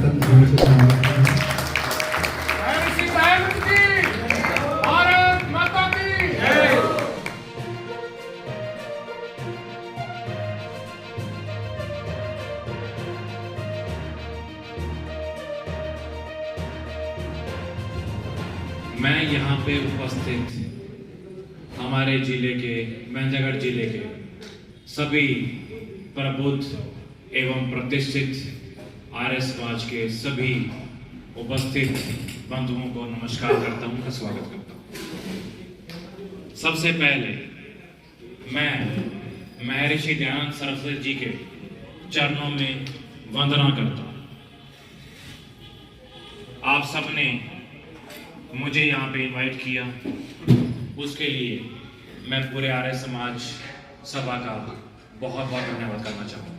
अत्यंत जोर से स्वागत है। भारत माता की जय। मैं यहाँ पे उपस्थित हमारे जिले के मेंढरगढ़ जिले के सभी प्रबुद्ध एवं प्रतिष्ठित आर्य समाज के सभी उपस्थित बंधुओं को नमस्कार करता हूँ, का स्वागत करता हूँ। सबसे पहले मैं महर्षि दयानंद सरस्वती जी के चरणों में वंदना करता हूँ। आप सबने मुझे यहाँ पे इनवाइट किया, उसके लिए मैं पूरे आर्य समाज सभा का बहुत बहुत धन्यवाद करना चाहूँगा।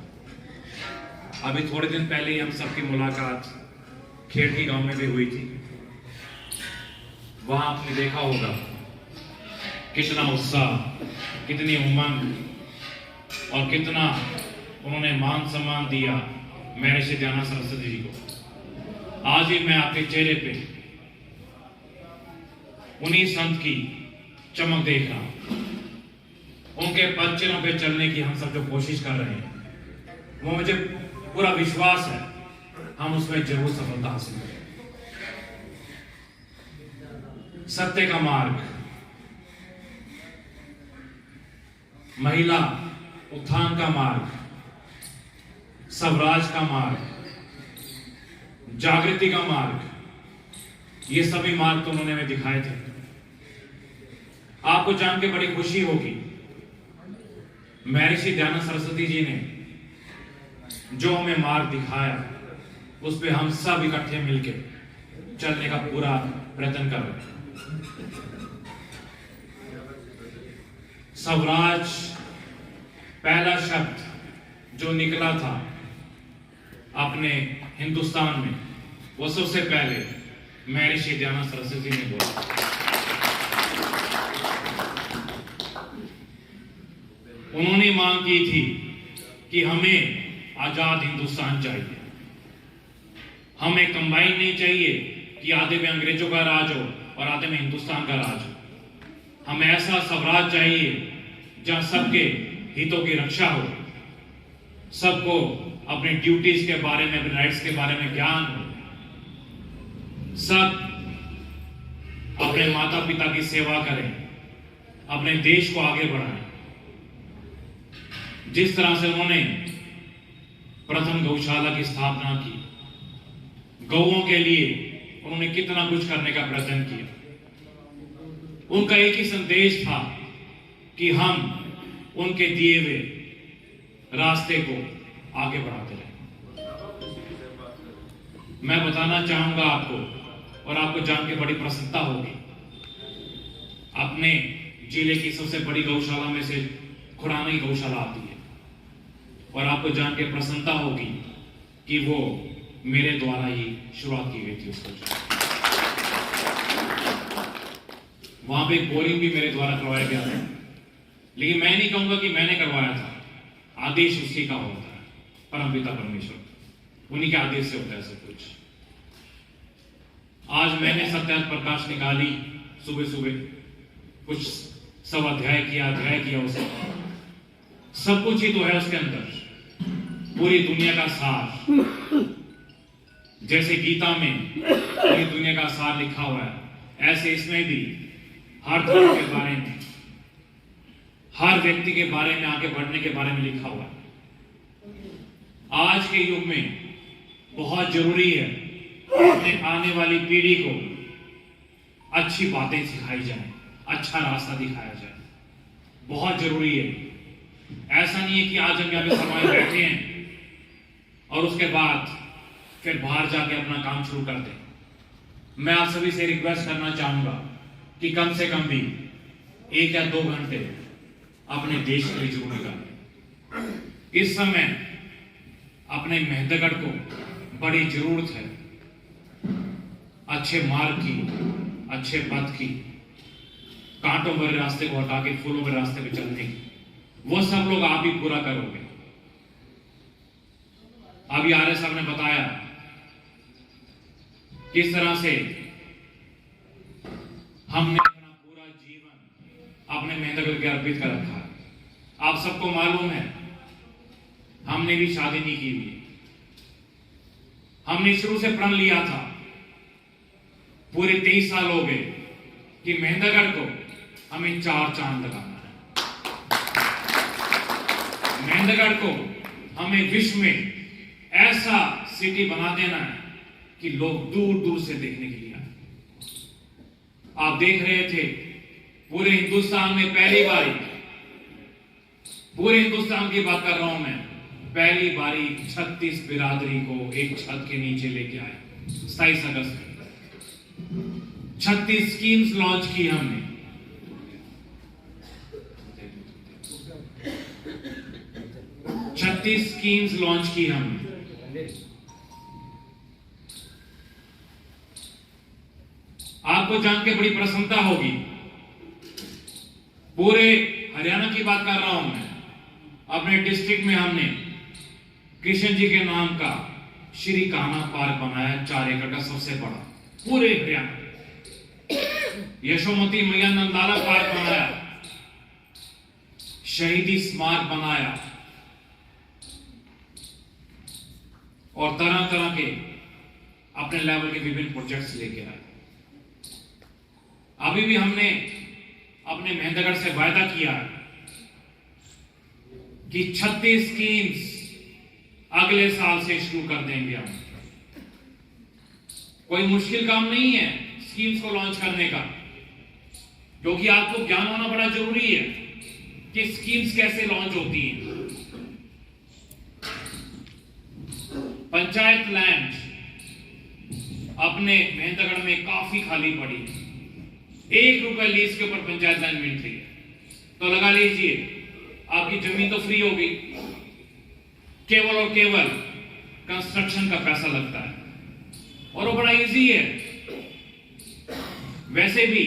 अभी थोड़े दिन पहले ही हम सबकी मुलाकात खेड़की गांव में भी हुई थी। वहां आपने देखा होगा कितना उत्साह, कितनी उमंग और कितना उन्होंने मान सम्मान दिया महर्षि दयानंद सरस्वती जी को। आज भी मैं आपके चेहरे पे उन्हीं संत की चमक देख रहा हूं। उनके पदचिन्हों पे चलने की हम सब जो कोशिश कर रहे हैं, वो मुझे पूरा विश्वास है हम उसमें जरूर सफलता हासिल करेंगे। सत्य का मार्ग, महिला उत्थान का मार्ग, स्वराज का मार्ग, जागृति का मार्ग, ये सभी मार्ग तो उन्होंने हमें दिखाए थे। आपको जान के बड़ी खुशी होगी, महर्षि दयानंद सरस्वती जी ने जो हमें मार्ग दिखाया, उस पे हम सब इकट्ठे मिलकर चलने का पूरा प्रयत्न कर रहे हैं। स्वराज पहला शब्द जो निकला था अपने हिंदुस्तान में, वो सबसे पहले महर्षि दयानंद सरस्वती ने बोला। उन्होंने मांग की थी कि हमें आजाद हिंदुस्तान चाहिए, हमें कंबाइन नहीं चाहिए कि आधे में अंग्रेजों का राज हो और आधे में हिंदुस्तान का राज हो। हमें ऐसा स्वराज चाहिए जहां सबके हितों की रक्षा हो, सबको अपने ड्यूटीज के बारे में, अपने राइट्स के बारे में ज्ञान हो, सब अपने माता पिता की सेवा करें, अपने देश को आगे बढ़ाएं। जिस तरह से उन्होंने प्रथम गौशाला की स्थापना की, गौओं के लिए उन्होंने कितना कुछ करने का प्रयत्न किया। उनका एक ही संदेश था कि हम उनके दिए हुए रास्ते को आगे बढ़ाते रहें। मैं बताना चाहूंगा आपको, और आपको जान के बड़ी प्रसन्नता होगी, अपने जिले की सबसे बड़ी गौशाला में से खुराना की गौशाला आती है, और आपको जान के प्रसन्नता होगी कि वो मेरे द्वारा ही शुरुआत की गई थी। उसको वहां पे बोरिंग भी मेरे द्वारा करवाया गया था, लेकिन मैं नहीं कहूंगा कि मैंने करवाया था, आदेश उसी का होता है, परमपिता परमेश्वर, उन्हीं के आदेश से होता है सब कुछ। आज मैंने सत्यार्थ प्रकाश निकाली, सुबह सुबह कुछ सब अध्याय किया, उसे सब कुछ ही तो है उसके अंदर, पूरी दुनिया का सार। जैसे गीता में पूरी दुनिया का सार लिखा हुआ है, ऐसे इसमें भी हर धर्म के बारे में, हर व्यक्ति के बारे में, आगे बढ़ने के बारे में लिखा हुआ है। आज के युग में बहुत जरूरी है अपने आने वाली पीढ़ी को अच्छी बातें सिखाई जाए, अच्छा रास्ता दिखाया जाए, बहुत जरूरी है। ऐसा नहीं है कि आज हम यहाँ पे समाज बैठे हैं और उसके बाद फिर बाहर जाके अपना काम शुरू कर दें। मैं आप सभी से रिक्वेस्ट करना चाहूंगा कि कम से कम भी 1 या 2 घंटे अपने देश के लिए जरूर निकालें। इस समय अपने मेहंदगढ़ को बड़ी जरूरत है अच्छे मार्ग की, अच्छे पथ की, कांटों भरे रास्ते को हटा के फूलों भरे रास्ते पे चलने की। वो सब लोग आप ही पूरा करोगे। अभी आर्य साहब ने बताया किस तरह से हमने अपना पूरा जीवन अपने मेहनत के अर्पित कर रखा है। आप सबको मालूम है, हमने भी शादी नहीं की हुई। हमने शुरू से प्रण लिया था, पूरे 23 साल हो गए कि मेहंदगढ़ को हमें 4 चांद लगाना है। मेहंदगढ़ को हमें विश्व में ऐसा सिटी बना देना है कि लोग दूर दूर से देखने के लिए आए। आप देख रहे थे, पूरे हिंदुस्तान में पहली बारी, पूरे हिंदुस्तान की बात कर रहा हूं मैं, पहली बारी 36 बिरादरी को एक छत के नीचे लेके आए। 27 अगस्त 36 स्कीम्स लॉन्च की हमने। छत्तीस स्कीम्स लॉन्च की हमने। आपको जान के बड़ी प्रसन्नता होगी, पूरे हरियाणा की बात कर रहा हूं मैं, अपने डिस्ट्रिक्ट में हमने कृष्ण जी के नाम का श्री कान्हा पार्क बनाया, 4 एकड़ का, सबसे बड़ा पूरे हरियाणा। यशोमती मैया नंदाला पार्क बनाया, शहीदी स्मारक बनाया, और तरह तरह के अपने लेवल के विभिन्न प्रोजेक्ट्स लेके आए। अभी भी हमने अपने मेहंदगढ़ से वायदा किया है कि 36 स्कीम्स अगले साल से शुरू कर देंगे हम। कोई मुश्किल काम नहीं है स्कीम्स को लॉन्च करने का, क्योंकि आपको ज्ञान होना बड़ा जरूरी है कि स्कीम्स कैसे लॉन्च होती हैं। पंचायत लैंड अपने मेहंदगढ़ में काफी खाली पड़ी है, 1 रुपए लीज के ऊपर पंचायत लैंड मिल रही है, तो लगा लीजिए आपकी जमीन तो फ्री होगी, केवल और केवल कंस्ट्रक्शन का पैसा लगता है, और वो बड़ा इजी है। वैसे भी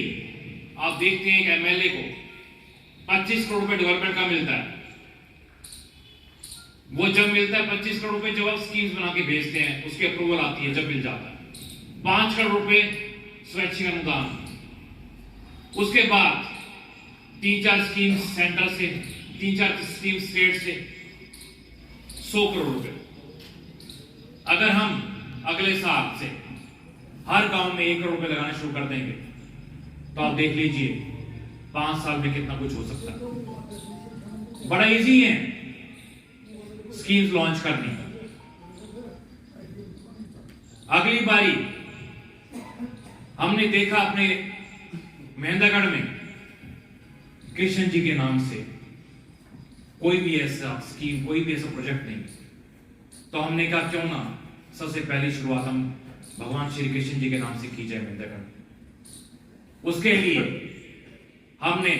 आप देखते हैं कि एमएलए को 25 करोड़ रुपए डेवलपमेंट का मिलता है। वो जब मिलता है 25 करोड़ रुपए, जब आप स्कीम्स बना के भेजते हैं, उसकी अप्रूवल आती है, जब मिल जाता है 5 करोड़ रुपए स्वैच्छिक अनुदान, उसके बाद 3-4 स्कीम सेंटर से, 3-4 स्कीम स्टेट से 100 करोड़ रुपए। अगर हम अगले साल से हर गांव में 1 करोड़ रुपए लगाना शुरू कर देंगे, तो आप देख लीजिए 5 साल में कितना कुछ हो सकता है। बड़ा इजी है स्कीम्स लॉन्च करनी। अगली बारी हमने देखा अपने मेहंदगढ़ में कृष्ण जी के नाम से कोई भी ऐसा स्कीम, कोई भी ऐसा प्रोजेक्ट नहीं, तो हमने कहा क्यों ना सबसे पहली शुरुआत हम भगवान श्री कृष्ण जी के नाम से की जाए मेहंदगढ़। उसके लिए हमने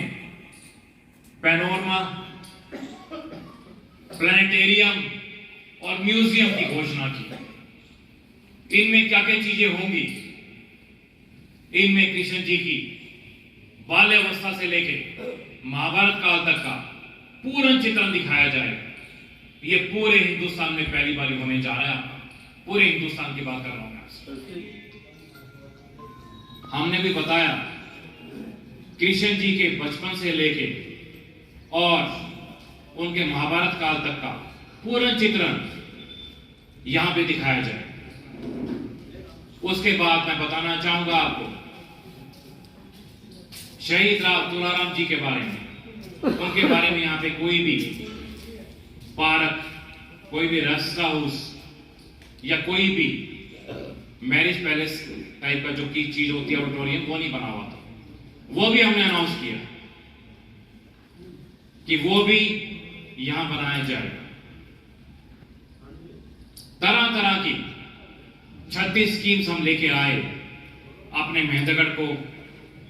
पैनोरमा, प्लानिटेरियम और म्यूजियम की घोषणा की। इनमें क्या क्या चीजें होंगी, इनमें कृष्ण जी की बाल्यावस्था से लेकर महाभारत काल तक का पूर्ण चित्रण दिखाया जाएगा। ये पूरे हिंदुस्तान में पहली बार होने जा रहा है। पूरे हिंदुस्तान की बात कर रहा हूं मैं। हमने भी बताया कृष्ण जी के बचपन से लेके और उनके महाभारत काल तक का पूर्ण चित्रण यहां पे दिखाया जाए। उसके बाद मैं बताना चाहूंगा आपको शहीद तुलाराम जी के बारे में। उनके बारे में यहाँ पे कोई भी पार्क, कोई भी रेस्ट हाउस या कोई भी मैरिज पैलेस टाइप का जो की चीज होती है ऑडिटोरियम, वो नहीं बना हुआ था। वो भी हमने अनाउंस किया कि वो भी यहां बनाया जाएगा। तरह तरह की 36 स्कीम्स हम लेके आए अपने मेहंदगढ़ को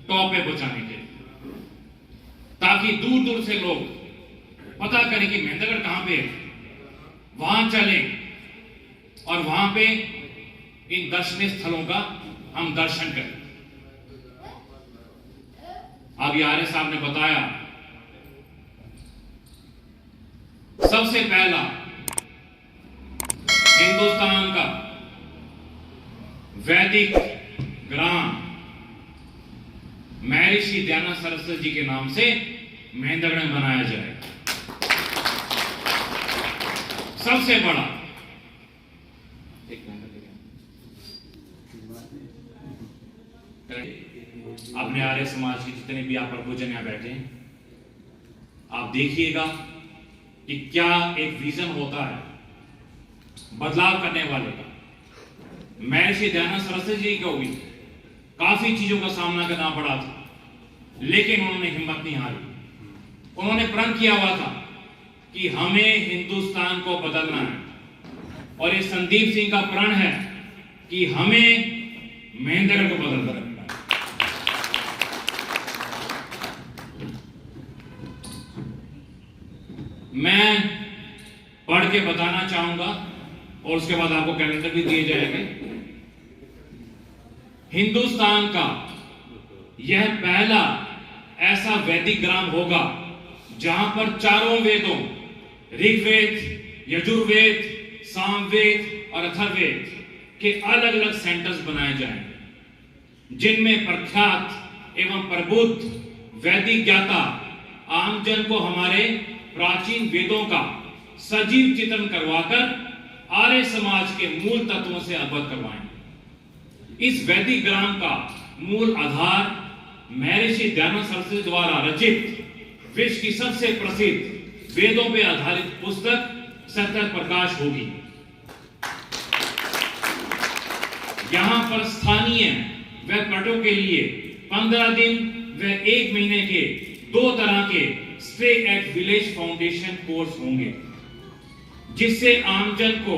टॉप पे पहुंचाने के लिए, ताकि दूर दूर से लोग पता करें कि मेहंदगढ़ कहां पे है, वहां चलें और वहां पे इन दर्शनीय स्थलों का हम दर्शन करें। अब आर्य साहब ने बताया सबसे पहला हिंदुस्तान का वैदिक ग्राम महर्षि दयानंद सरस्वती जी के नाम से महेंद्रगढ़ में बनाया जाएगा। सबसे बड़ा अपने आर्य समाज के जितने भी आप प्रभुजन यहां बैठे हैं, आप देखिएगा कि क्या एक विजन होता है बदलाव करने वाले का। महर्षि दयानंद सरस्वती जी को भी काफी चीजों का सामना करना पड़ा था, लेकिन उन्होंने हिम्मत नहीं हारी। उन्होंने प्रण किया हुआ था कि हमें हिंदुस्तान को बदलना है, और ये संदीप सिंह का प्रण है कि हमें महेंद्रगढ़ को बदलना है। मैं पढ़ के बताना चाहूंगा और उसके बाद आपको कैलेंडर भी दिए जाएंगे। हिंदुस्तान का यह पहला ऐसा वैदिक ग्राम होगा जहां पर चारों वेदों ऋग्वेद, यजुर्वेद, सामवेद और अथर्ववेद के अलग अलग सेंटर्स बनाए जाएंगे, जिनमें प्रख्यात एवं प्रबुद्ध वैदिक ज्ञाता आमजन को हमारे प्राचीन वेदों का सजीव चित्रण करवाकर आर्य समाज के मूल तत्वों से अवगत करवाएंगे। इस वैदिक ग्राम का मूल आधार महर्षि दयानंद सरस्वती द्वारा रचित विश्व की सबसे प्रसिद्ध वेदों पर आधारित पुस्तक सत्य प्रकाश होगी। यहां पर स्थानीय व पर्यटकों के लिए 15 दिन व 1 महीने के 2 तरह के stay at village foundation course होंगे, जिससे आमजन को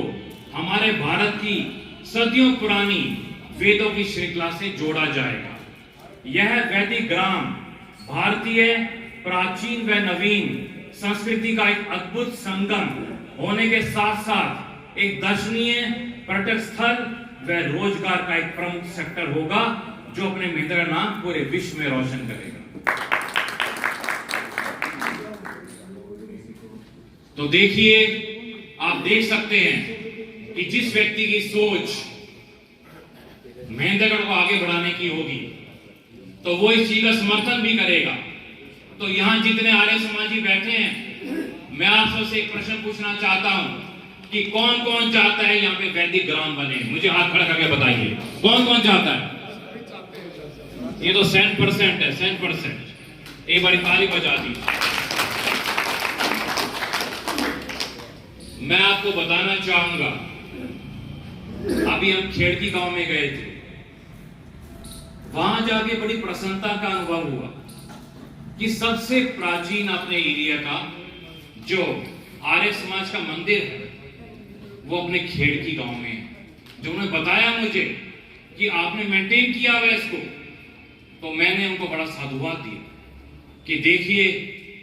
हमारे भारत की सदियों पुरानी वेदों की श्रृंखला से जोड़ा जाएगा। यह वैदिक ग्राम भारतीय प्राचीन व नवीन संस्कृति का एक अद्भुत संगम होने के साथ साथ एक दर्शनीय पर्यटक स्थल व रोजगार का एक प्रमुख सेक्टर होगा, जो अपने महेंद्रगढ़ नाम पूरे विश्व में रोशन करेगा। तो देखिए, आप देख सकते हैं कि जिस व्यक्ति की सोच महेंद्रगढ़ को आगे बढ़ाने की होगी, तो वो इस चीज का समर्थन भी करेगा। तो यहां जितने आर्य समाजी बैठे हैं, मैं आप सबसे एक प्रश्न पूछना चाहता हूं कि कौन कौन चाहता है यहां पे वैदिक ग्राम बने? मुझे हाथ खड़ा करके बताइए, कौन कौन चाहता है? ये तो 100% है, 100%। एक बारी ताली बजा दी। मैं आपको बताना चाहूंगा, अभी हम खेड़की गांव में गए थे, वहां जाके बड़ी प्रसन्नता का अनुभव हुआ कि सबसे प्राचीन अपने एरिया का जो आर्य समाज का मंदिर है, वो अपने खेड़की गांव में है। जो उन्होंने बताया मुझे कि आपने मेंटेन किया हुआ इसको, तो मैंने उनको बड़ा साधुवाद दिया कि देखिए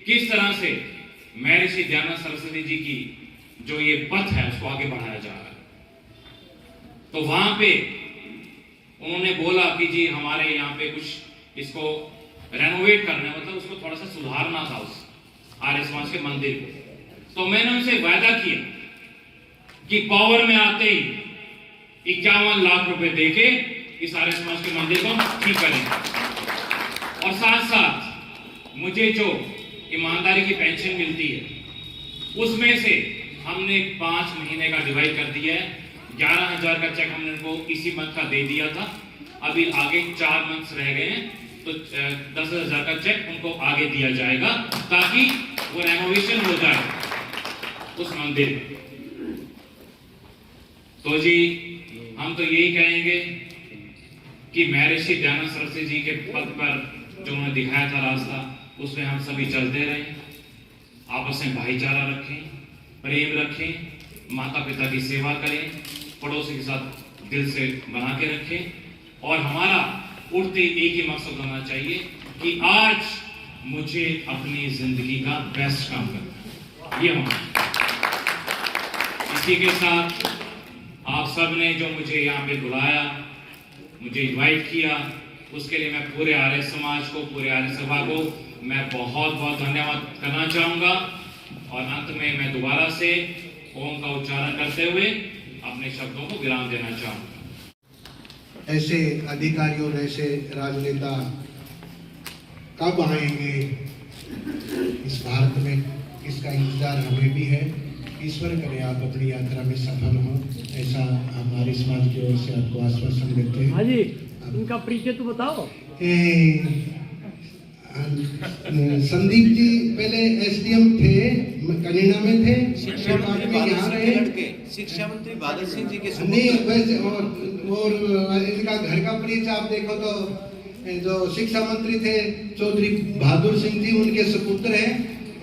किस तरह से महर्षि दयानंद सरस्वती जी की जो ये पथ है उसको आगे बढ़ाया जा रहा है। तो वहां पे उन्होंने बोला कि जी हमारे यहाँ पे कुछ इसको रेनोवेट करना है, मतलब उसको थोड़ा सा सुधारना था उस आर्य समाज के मंदिर को। तो मैंने उनसे वायदा किया कि पावर में आते ही 51 लाख रुपए देके इस आर्य समाज के मंदिर को ठीक करेंगे, और साथ साथ मुझे जो ईमानदारी की पेंशन मिलती है उसमें से हमने 5 महीने का डिवाइड कर दिया है। 11,000 का चेक हमने उनको इसी मंथ का दे दिया था, अभी आगे 4 मंथ्स रह गए हैं, तो 10,000 का चेक उनको आगे दिया जाएगा ताकि वो रेनोवेशन हो जाए उस मंदिर। तो जी हम तो यही कहेंगे कि महर्षि दयानंद सरस्वती जी के पद पर जो उन्होंने दिखाया था रास्ता, उसमें हम सभी चलते रहें, आपस में भाईचारा रखें, प्रेम रखें, माता पिता की सेवा करें, पड़ोसी के साथ दिल से बना के रखें, और हमारा उठते एक ही मकसद होना चाहिए कि आज मुझे अपनी जिंदगी का बेस्ट काम करना है, ये होना। इसी के साथ आप सब ने जो मुझे यहाँ पे बुलाया, मुझे इनवाइट किया, उसके लिए मैं पूरे आर्य समाज को, पूरे आर्य सभा को मैं बहुत बहुत धन्यवाद करना चाहूंगा। और अंत में मैं दोबारा से ओम का उच्चारण करते हुए अपने शब्दों को विराम देना चाहूंगा। ऐसे अधिकारी और ऐसे राजनेता कब आएंगे इस भारत में, इसका इंतजार हमें भी है। ईश्वर करे आप अपनी यात्रा में सफल हों, ऐसा हमारे समाज की ओर से आपको आश्वासन देते हैं। हाँ जी, इनका परिचय तो बताओ। संदीप जी पहले एसडीएम थे, कनीना में थे, शिक्षा मंत्री में यहाँ रहे। शिक्षा मंत्री बादल सिंह जी के नहीं वैसे, और इनका घर का परिचय आप देखो तो जो शिक्षा मंत्री थे चौधरी बहादुर सिंह जी, उनके सपुत्र हैं,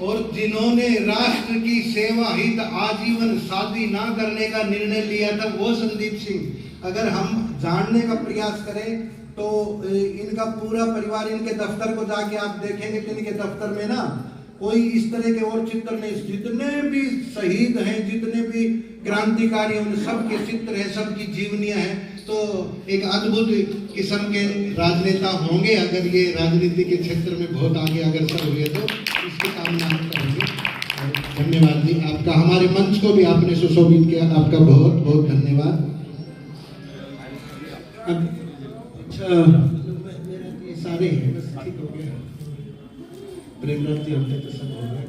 और जिन्होंने राष्ट्र की सेवा हित आजीवन शादी ना करने का निर्णय लिया था वो संदीप सिंह। अगर हम जानने का प्रयास करें तो इनका पूरा परिवार, इनके दफ्तर को जाके आप देखेंगे तो इनके दफ्तर में ना कोई इस तरह के और चित्र नहीं, जितने भी शहीद हैं, जितने भी क्रांतिकारी हैं, उन सब के चित्र हैं, सबकी जीवनियां हैं। तो एक अद्भुत किस्म के राजनेता होंगे अगर ये राजनीति के क्षेत्र में बहुत आगे अग्रसर हुए तो, इसकी कामना हम करेंगे। धन्यवाद जी आपका, हमारे मंच को भी आपने सुशोभित किया, आपका बहुत बहुत धन्यवाद। अब ये सारे हैं, बस ठीक हो गया। प्रेमनाथ जी हमने तो सब हो गया।